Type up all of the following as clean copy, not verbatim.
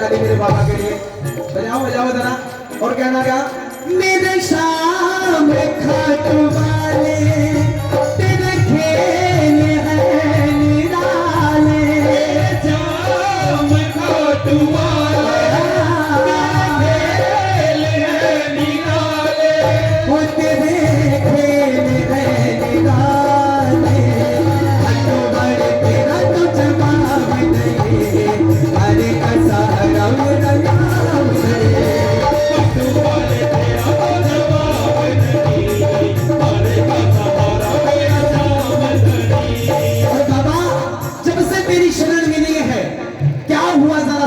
मेरे बाबा के लिए बजाओ बजाओ जरा। और कहना क्या, मेरे शाम खाटू वाले तेरे खेल है निराले, शाम खाटू वाले तेरे खेल है निराले, वो तेरे खेल है निराले, खाटू वाले तेरा तो जवाब नहीं, अरे ऐसा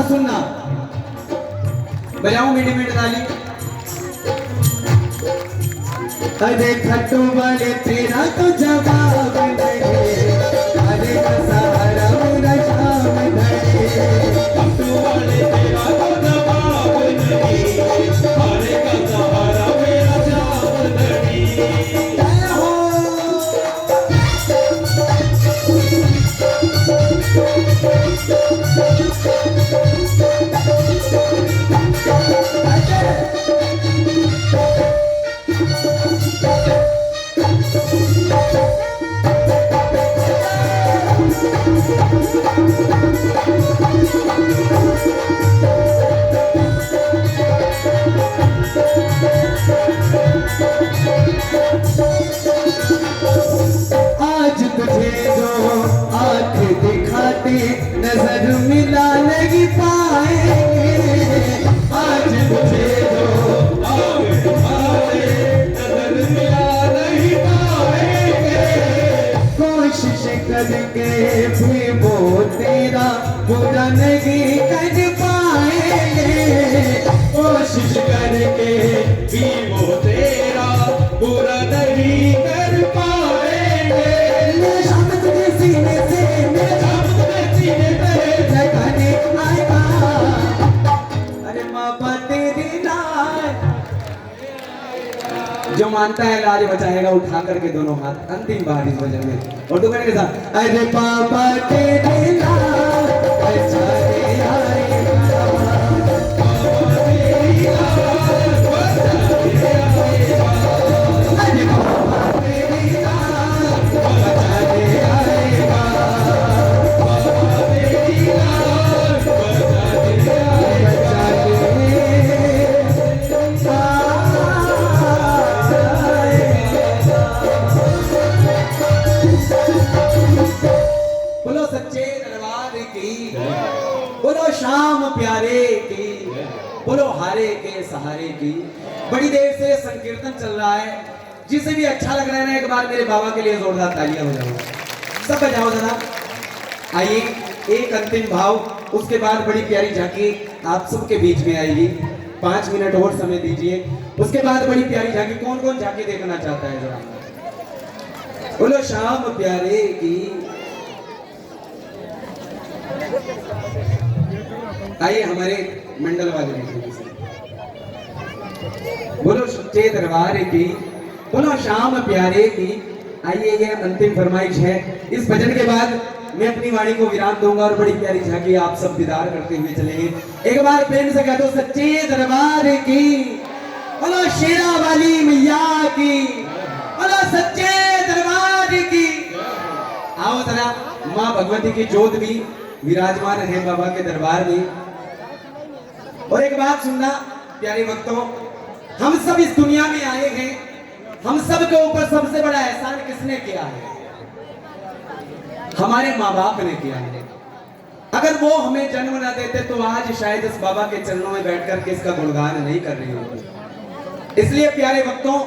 सुनना। बजाओ मीठी मीठी ताली। अरे खट्टू वाले तेरा तो जवाब नहीं, अरे सहारा मेरा शाम नहीं, खट्टू वाले तेरा तो जवाब नहीं, अरे सहारा मेरा शाम नहीं। आज तुझे जो आँख दिखाते नजर मिला नहीं पाएंगे, आज तुझे जो आँख दिखाते नजर मिला नहीं पाएंगे, कोशिश करके भी वो तेरा बुरा नहीं कर पाएंगे, कोशिश करके भी वो तेरा बुरा नहीं कर पाएंगे। मेरे शाम तुझे सीने से, मेरे शाम तुझे सीने पे लगाने आएगा, अरे बाबा तेरी लाज। जो मानता है लाज बचाएगा, उठा करके दोनों हाथ अंतिम बार इस भजन में और दोबारा के साथ, अरे बाबा तेरी लाज बचाने आएगा, बाबा तेरी लाज बचाने आएगा, अरे बाबा तेरी लाज बचाने आएगा, बाबा तेरी लाज बचाने आएगा। बोलो सच्चे दरबार की, बोलो श्याम प्यारे की, बोलो हारे के सहारे की। बड़ी देर से संकीर्तन चल रहा है, जिसे भी अच्छा लग रहा है ना, एक बार मेरे बाबा के लिए जोरदार तालियां बजाओ, सब बजाओ जरा। आइए एक अंतिम भाव, उसके बाद बड़ी प्यारी झांकी आप सबके बीच में आएगी। 5 मिनट और समय दीजिए, उसके बाद बड़ी प्यारी झांकी। कौन कौन झांकी देखना चाहता है जरा? बोलो श्याम प्यारे की। आइए हमारे मंडल वाले बोलो सच्चे दरबार की, बोलो श्याम प्यारे की। आइए ये अंतिम फरमाइश है। इस भजन के बाद मैं अपनी वाणी को विराम दूंगा और बड़ी प्यारी झांकी आप सब दीदार करते हुए चलेंगे। एक बार प्रेम से कह दो सच्चे दरबार की, बोलो शेरा वाली मैया की, बोलो सच्चे दरबार की। आओ जरा, माँ भगवती की जोत भी विराजमान है बाबा के दरबार में। और एक बात सुनना प्यारे भक्तों, हम सब इस दुनिया में आए हैं, हम सब के ऊपर सबसे बड़ा एहसान किसने किया है? हमारे माँ बाप ने किया है। अगर वो हमें जन्म न देते तो आज शायद इस बाबा के चरणों में बैठकर के इसका गुणगान नहीं कर रही होती। इसलिए प्यारे भक्तों,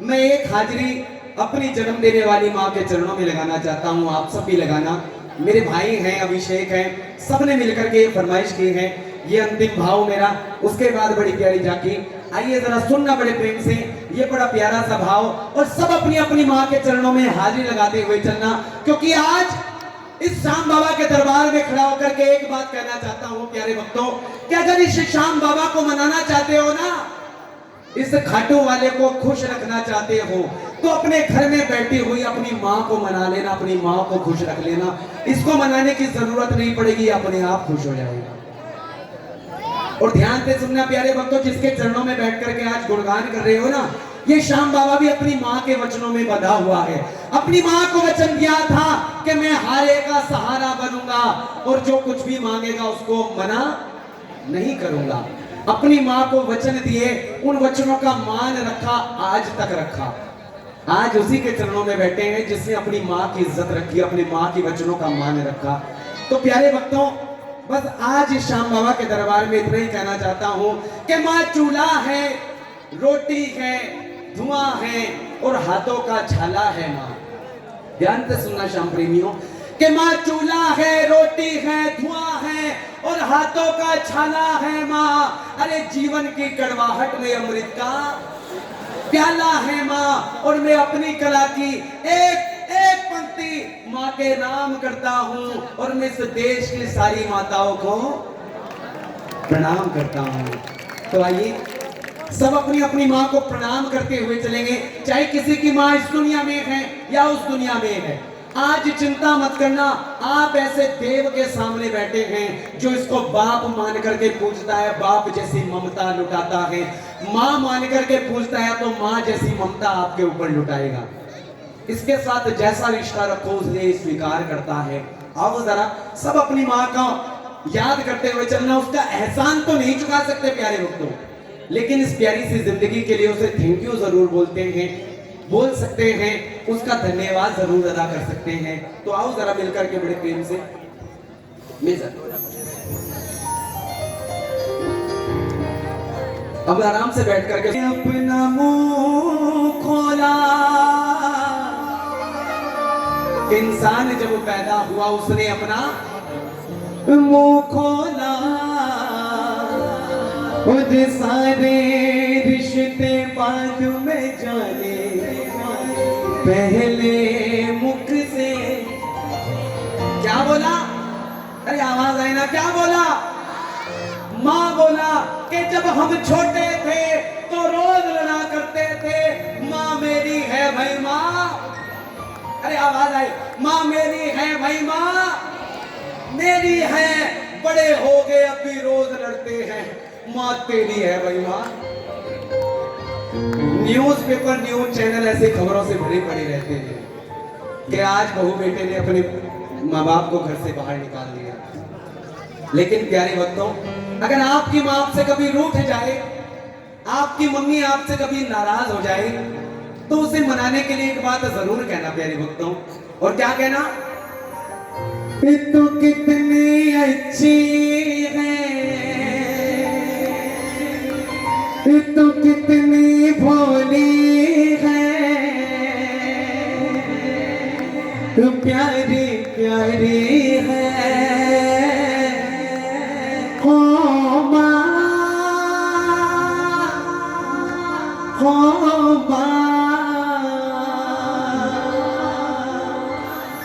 मैं एक हाजिरी अपनी जन्म देने वाली माँ के चरणों में लगाना चाहता हूँ। आप सब भी लगाना। मेरे भाई हैं, अभिषेक हैं, सबने मिलकर के ये फरमाइश की है। ये अंतिम भाव मेरा, उसके बाद बड़ी प्यारी झांकी। आइए जरा सुनना बड़े प्रेम से, ये बड़ा प्यारा सा भाव, और सब अपनी अपनी माँ के चरणों में हाजिरी लगाते हुए चलना। क्योंकि आज इस श्याम बाबा के दरबार में खड़ा होकर के एक बात कहना चाहता हूँ प्यारे भक्तों, कि अगर इस श्याम बाबा को मनाना चाहते हो ना, इस खाटू वाले को खुश रखना चाहते हो, तो अपने घर में बैठी हुई अपनी माँ को मना लेना, अपनी माँ को खुश रख लेना। इसको मनाने की जरूरत नहीं पड़ेगी, अपने आप खुश हो जाएगा। और ध्यान से सुनना प्यारे भक्तों, जिसके चरणों में बैठ करके आज गुणगान कर रहे हो ना, ये श्याम बाबा भी अपनी माँ के वचनों में बंधा हुआ है। अपनी माँ को वचन दिया था कि मैं हारे का सहारा बनूंगा और जो कुछ भी मांगेगा उसको मना नहीं करूंगा। अपनी माँ को वचन दिए, उन वचनों का मान रखा, आज तक रखा। आज उसी के चरणों में बैठे हैं जिसने अपनी माँ की इज्जत रखी, अपनी माँ के वचनों का मान रखा। तो प्यारे भक्तों, बस आज इस श्याम बाबा के दरबार में इतना ही कहना चाहता हूं कि माँ चूल्हा है, रोटी है, धुआं है और हाथों का छाला है। माँ ध्यान से सुनना श्याम प्रेमियों, कि माँ चूल्हा है, रोटी है, धुआं है और हाथों का छाला है। माँ अरे जीवन की कड़वाहट में अमृत का प्याला है। माँ और मैं अपनी कला की एक एक पंक्ति माँ के नाम करता हूँ, और मैं इस देश की सारी माताओं को प्रणाम करता हूँ। तो आइए सब अपनी अपनी माँ को प्रणाम करते हुए चलेंगे, चाहे किसी की माँ इस दुनिया में है या उस दुनिया में है। आज चिंता मत करना, आप ऐसे देव के सामने बैठे हैं जो इसको बाप मान करके पूजता है, बाप जैसी ममता लुटाता है। माँ मान करके पूजता है तो माँ जैसी ममता आपके ऊपर लुटाएगा। इसके साथ जैसा रिश्ता रखो उसे स्वीकार करता है। आओ जरा सब अपनी माँ का याद करते हुए चलना। उसका एहसान तो नहीं चुका सकते प्यारे भक्तों, लेकिन इस प्यारी सी जिंदगी के लिए उसे थैंक यू जरूर बोल सकते हैं, उसका धन्यवाद जरूर अदा कर सकते हैं। तो आओ जरा मिलकर के बड़े प्रेम से अब आराम से बैठ करके अपना मुंह खोला। इंसान जब पैदा हुआ उसने अपना मुंह खोला, खुद सारे रिश्ते बाद में जाने, पहले मुख से क्या बोला? अरे आवाज आई ना, क्या बोला? माँ बोला कि जब हम छोटे थे तो रोज लड़ा करते थे, माँ मेरी है भाई माँ। अरे आवाज आई, माँ मेरी है भाई माँ, मेरी है। बड़े हो गए अब भी रोज लड़ते हैं, माँ तेरी है भाई माँ। न्यूज़पेपर न्यूज चैनल ऐसे खबरों से भरे पड़े रहते हैं कि आज बहू बेटे ने अपने माँ बाप को घर से बाहर निकाल दिया। लेकिन प्यारे भक्तों, अगर आपकी माँ आपसे कभी रूठ जाए, आपकी मम्मी आपसे कभी नाराज हो जाए, तो उसे मनाने के लिए एक बात जरूर कहना प्यारे भक्तों। और क्या कहना? तू कितनी अच्छी है, तू कितनी भोली है, तू प्यारी प्यारी है। हो माँ, हो माँ,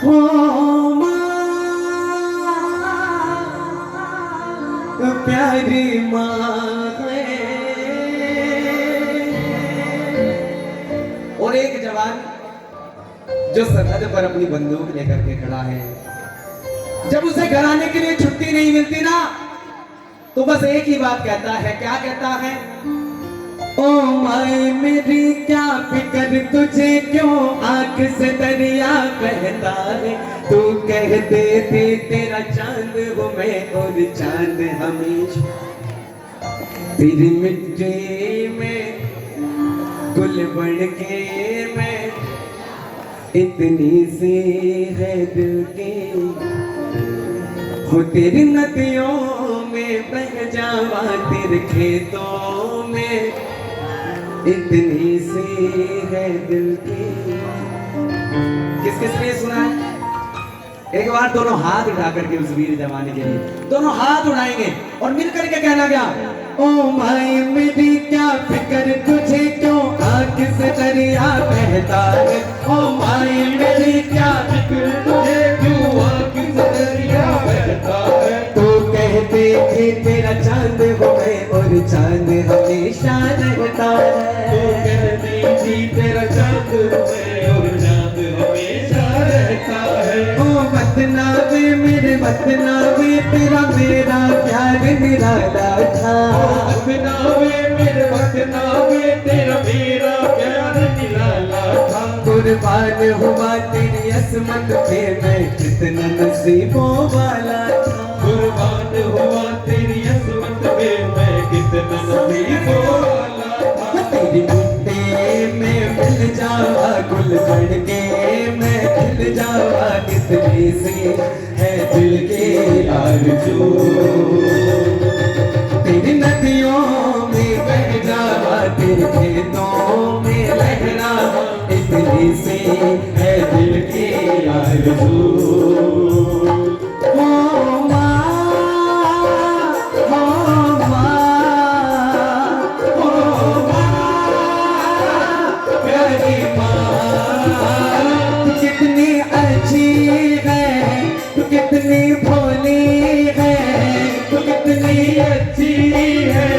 हो माँ, प्यारी माँ है। और एक जवान जो सरहद पर अपनी बंदूक लेकर के खड़ा है, जब उसे घर आने के लिए छुट्टी नहीं मिलती ना, तो बस एक ही बात कहता है। क्या कहता है? ओ माए मेरी क्या फिक्र तुझे, क्यों आंख से दरिया बहता है। तू कह दे तेरा चांद वो मैं और चांद हमेशा तेरी मिट्टी में गुल बन के मैं इतनी सी है दिल की, हो तेरी नदियों में बह जावा, तेरे खेतों में इतनी सी है दिल की। किस किस ने सुना है? एक बार दोनों हाथ उठा करके उस वीर जवानी के लिए दोनों हाथ उठाएंगे और मिलकर के कहना क्या, ओ माई मेरी क्या फिक्र तुझे क्यों आंख से दरिया बहता है, ओ माई मेरी क्या फिक्र तुझे क्यों आंख से दरिया बहता है। तू कहते थे तेरा चांद हो मैं और चांद हमेशा रहता है, तू कहती थी तेरा चांद हो मैं और चांद हमेशा रहता है। ओ मतनावे मेरे मतनावे तेरा मेरा प्यार निराला था, मतनावे मेरे मतनावे तेरा मेरा प्यार निराला था। कुर्बान हुआ तेरी असमत पे मैं कितना नसीबों वाला था, कुर्बान हुआ तेरी असमत पे मैं कितना नसीबों वाला था। तेरी मिट्टी में मिल जावा गुल बन के मैं खिल जावा, कितनी सी है दिल की आरज़ू। तेरी नदियों में बह जावा, तेरे खेतों में लहरावा, इतनी सी है दिल की आरज़ू। कितनी भोली है तू, कितनी अच्छी है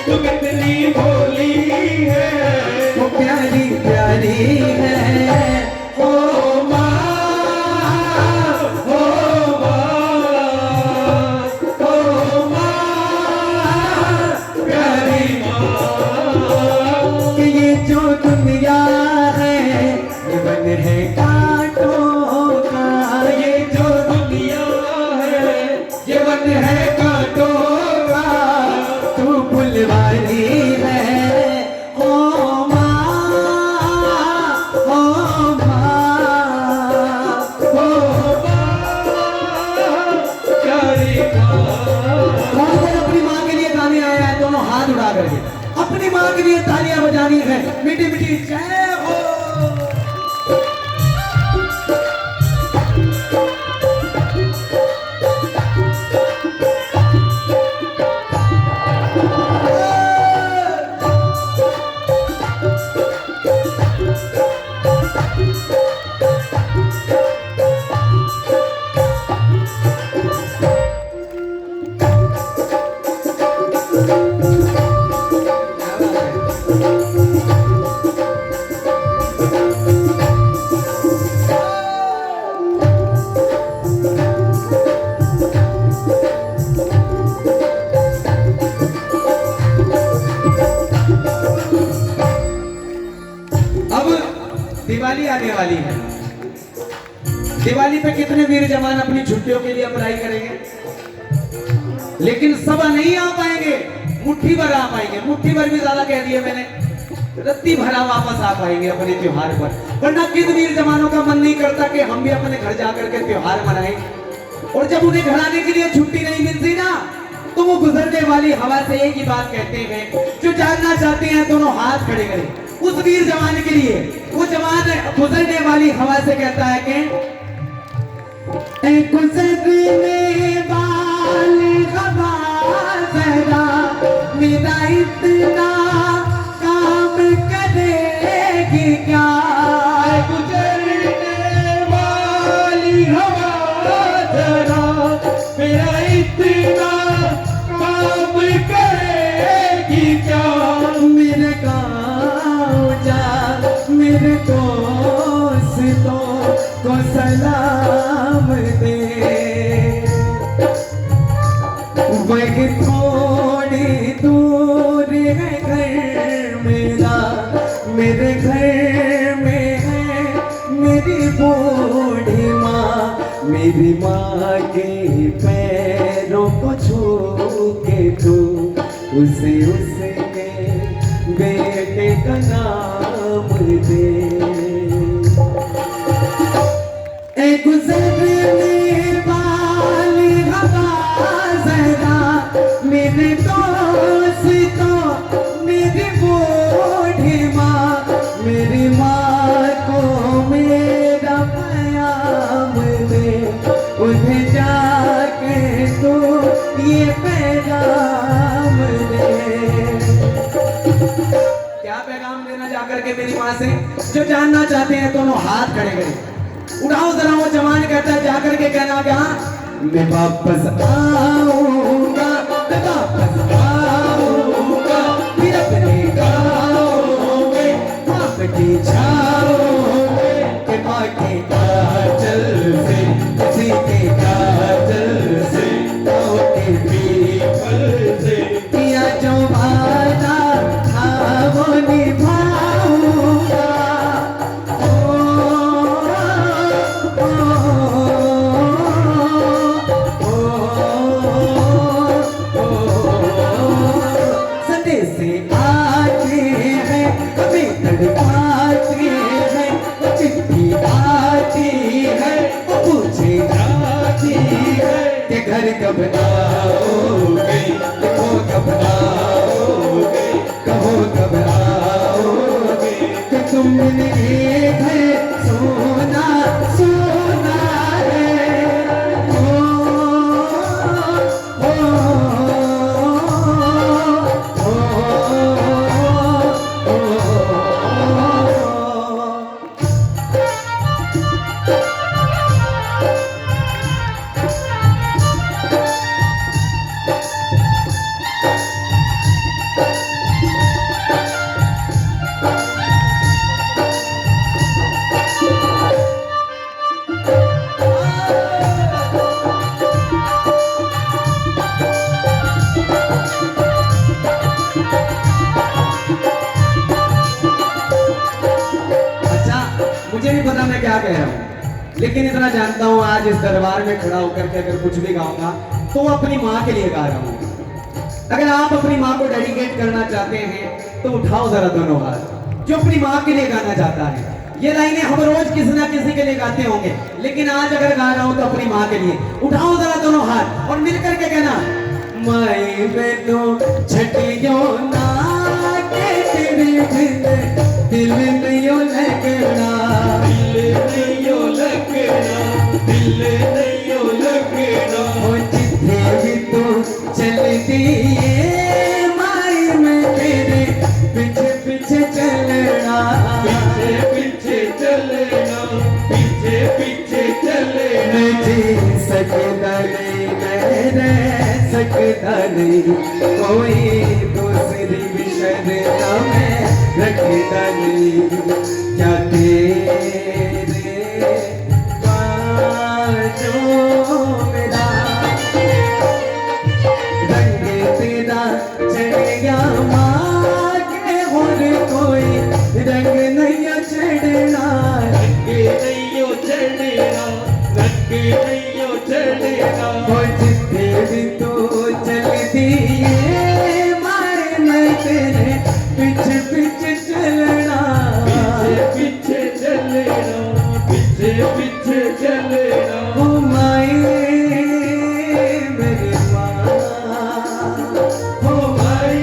तू, कितनी भोली है वो प्यारी प्यारी है। ओ माँ, ओ माँ, ओ माँ, प्यारी माँ। कि ये जो दुनिया है ये बन है कांटों का, ये जो जीवन है कांटों का, तू फुलवारी है। ओ माँ, ओ माँ, ओ माँ, प्यारी माँ। अपनी माँ के लिए गाने आया है, दोनों हाथ उठा करके अपनी माँ के लिए तालियां बजानी है। मीठी मीठी जय हो। दिवाली आने वाली है, दिवाली पे कितने वीर जवान अपनी छुट्टियों के लिए अप्लाई करेंगे, लेकिन सब नहीं आ पाएंगे, मुट्ठी भर आ पाएंगे। मुट्ठी भर भी ज्यादा कह दिया मैंने, रत्ती भरा वापस आ पाएंगे अपने त्योहार पर। वरना किन वीर जवानों का मन नहीं करता कि हम भी अपने घर जाकर के त्योहार मनाएं, और जब उन्हें घर आने के लिए छुट्टी नहीं मिलती ना, तो वो गुजरने वाली हवा से एक ही बात कहते हैं। जो जानना चाहते हैं दोनों हाथ खड़े करें उस वीर जवान के लिए। वो जवान गुजरने वाली हवा से कहता है कि गुजरने वाली हवा जरा मेरा इतना काम करेगी क्या, गुजरने वाली हवा जरा मेरा इतना काम करेगी क्या। मेरे गाँव जा मेरे दोस्तों को सलाम दे, वही थोड़ी दूर है घर मेरा, मेरे घर में है मेरी बूढ़ी माँ। मेरी माँ के पैरों को छू के तू उसे उसके बेटे का नाम क्या पैगाम देना जाकर के मेरी माँ से? जो जानना चाहते हैं दोनों हाथ खड़े करें, उठाओ जरा। वो जवान कहता है जाकर के कहना क्या? मैं वापस आऊंगा, मैं वापस आऊंगा, फिर अपने गाँव में आपकी छाओं में, के माँ के काजल से, किसी के काजल से, गाँव के पीपल से, किया जो वादा था वो निभाऊंगा। से आते हैं कभी तड़पाते हैं, वो चिट्ठी आती है, वो पूछे जाती है कि घर कब आओगे, देखो कब आओगे, कहो कब आओगे, कि तुम मिले है सोना सोना है। मुझे नहीं पता मैं क्या कह रहा हूँ, लेकिन इतना जानता हूँ आज इस दरबार में खड़ा होकर के अगर कुछ भी गाऊंगा तो अपनी माँ के लिए गा रहा हूँ। अगर आप अपनी माँ को डेडिकेट करना चाहते हैं तो उठाओ जरा दोनों हाथ। जो अपनी माँ के लिए गाना चाहता है, ये लाइनें हम रोज किसी ना किसी के लिए गाते होंगे, लेकिन आज अगर गा रहा हूँ तो अपनी माँ के लिए। उठाओ जरा दोनों हाथ और मिलकर के कहना, माई बहनों छटियों ना के तेरे दिल नहीं लगना, दिल नहीं लगना, दिल नहीं लगना, वो जिथे भी तो चल दिए माई में तेरे पीछे पीछे चलना, पीछे पीछे चलना, पीछे पीछे चलना। मैं जी सकता नहीं, मैं रह सकता नहीं, कोई दूसरी भी शर्त में रखता नहीं, क्या तेरे बाजों में रंग तेरा चढ़ गया माँ के, और कोई रंग नहीं चढ़ना, रंग नहीं चढ़ना, रंग नहीं चढ़ना, वो जितने भी तो चल दिए मारे मैं तेरे पीछे पीछे चलना, पीछे पीछे चलना, पीछे पीछे चलना। ओ माई मेरी माँ, ओ माई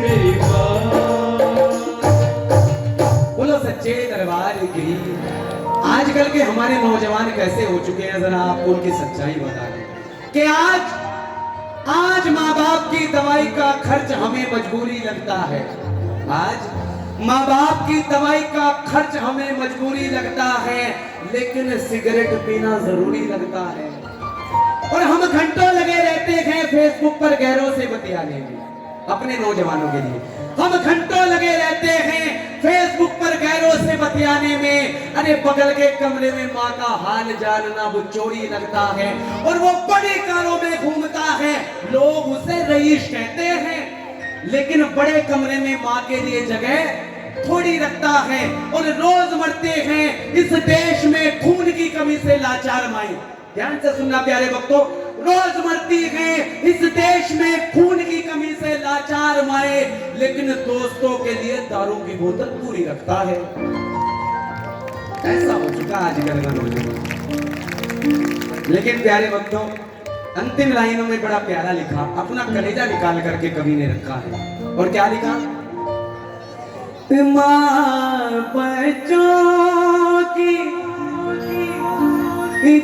मेरी माँ। बोलो सच्चे दरबार की। आजकल के हमारे नौजवान कैसे हो चुके हैं, जरा आपको उनकी सच्चाई बता दें कि आज माँ बाप की दवाई का खर्च हमें मजबूरी लगता है, आज माँ बाप की दवाई का खर्च हमें मजबूरी लगता है, लेकिन सिगरेट पीना जरूरी लगता है। और हम घंटों लगे रहते हैं फेसबुक पर गैरों से बतियाने में। अपने नौजवानों के लिए हम घंटों लगे रहते हैं फेसबुक पर गैरों से बतियाने में। अरे बगल के कमरे में माँ का हाल जानना वो चोरी लगता है, और वो बड़े कारों में घूमता है, लोग उसे रईस कहते हैं, लेकिन बड़े कमरे में माँ के लिए जगह थोड़ी रखता है। और रोज मरते हैं इस देश में खून की कमी से लाचार माई। ध्यान से सुनना प्यारे भक्तों, रोज मरती है इस देश में खून की कमी से लाचार माए, लेकिन दोस्तों के लिए दारू की बोतल पूरी रखता है। ऐसा हो चुका आजकल का नौजवान। लेकिन प्यारे भक्तों, अंतिम लाइनों में बड़ा प्यारा लिखा, अपना कलेजा निकाल करके कवि ने रखा है। और क्या लिखा? माँ बच्चों की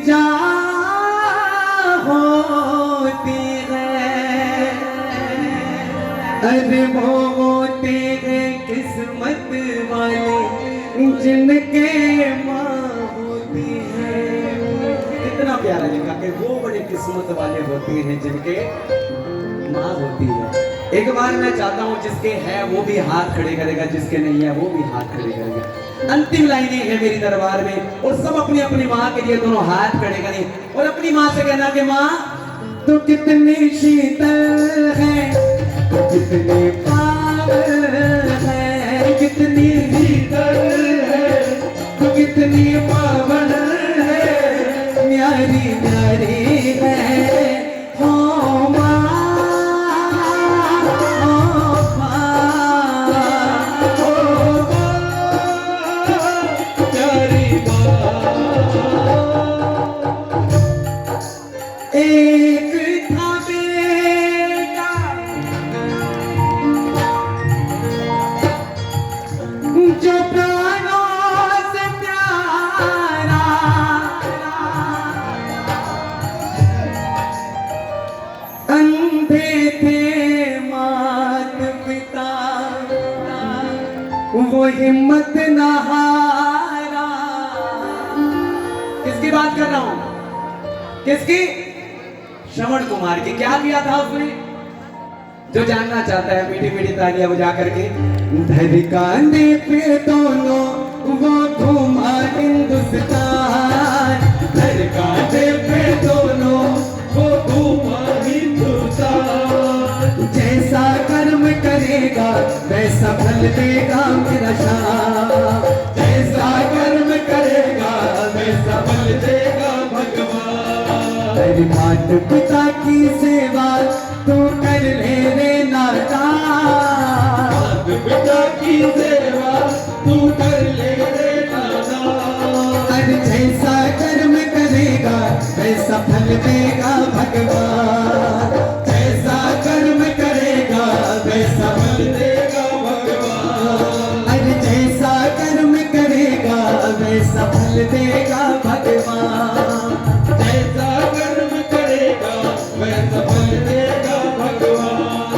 जा होती है, अरे वो जिनके माँ होती है। कितना प्यारा लिखा कि वो बड़े किस्मत वाले होते हैं जिनके माँ होती है। एक बार मैं चाहता हूँ जिसके है वो भी हाथ खड़े करेगा, जिसके नहीं है वो भी हाथ खड़े करेगा। अंतिम लाइनें हैं मेरी दरबार में, और सब अपनी अपनी माँ के लिए दोनों हाथ खड़े करें और अपनी माँ से कहना कि माँ तू कितनी शीतल है, तू कितनी पावन है, कितनी शीतल है, तू कितनी पावन है, न्यारी न्यारी है हो माँ, हो माँ, हो माँ, प्यारी माँ। एक था बेटा जो प्राणों से प्यारा, अंधे थे मात पिता, वो हिम्मत न हारा। किसकी बात कर रहा हूं? किसकी? श्रवण कुमार की। क्या किया था उसने? जो जानना चाहता है मीठी मीठी तालियां बजा करके। धर कांधे पे दोनों वो घूमा हिंदुस्तान, धर कांधे पे दोनों वो घूमा हिंदुस्तान। जैसा कर्म करेगा वैसा फल देगा मेरा शाह, जैसा कर्म करेगा वैसा फल देगा भगवान। तेरी मात पिता की सेवा तू कर ले रे नाता, मात पिता की सेवा तू कर ले रे नाता। अरे जैसा कर्म करेगा वैसा फल देगा भगवान।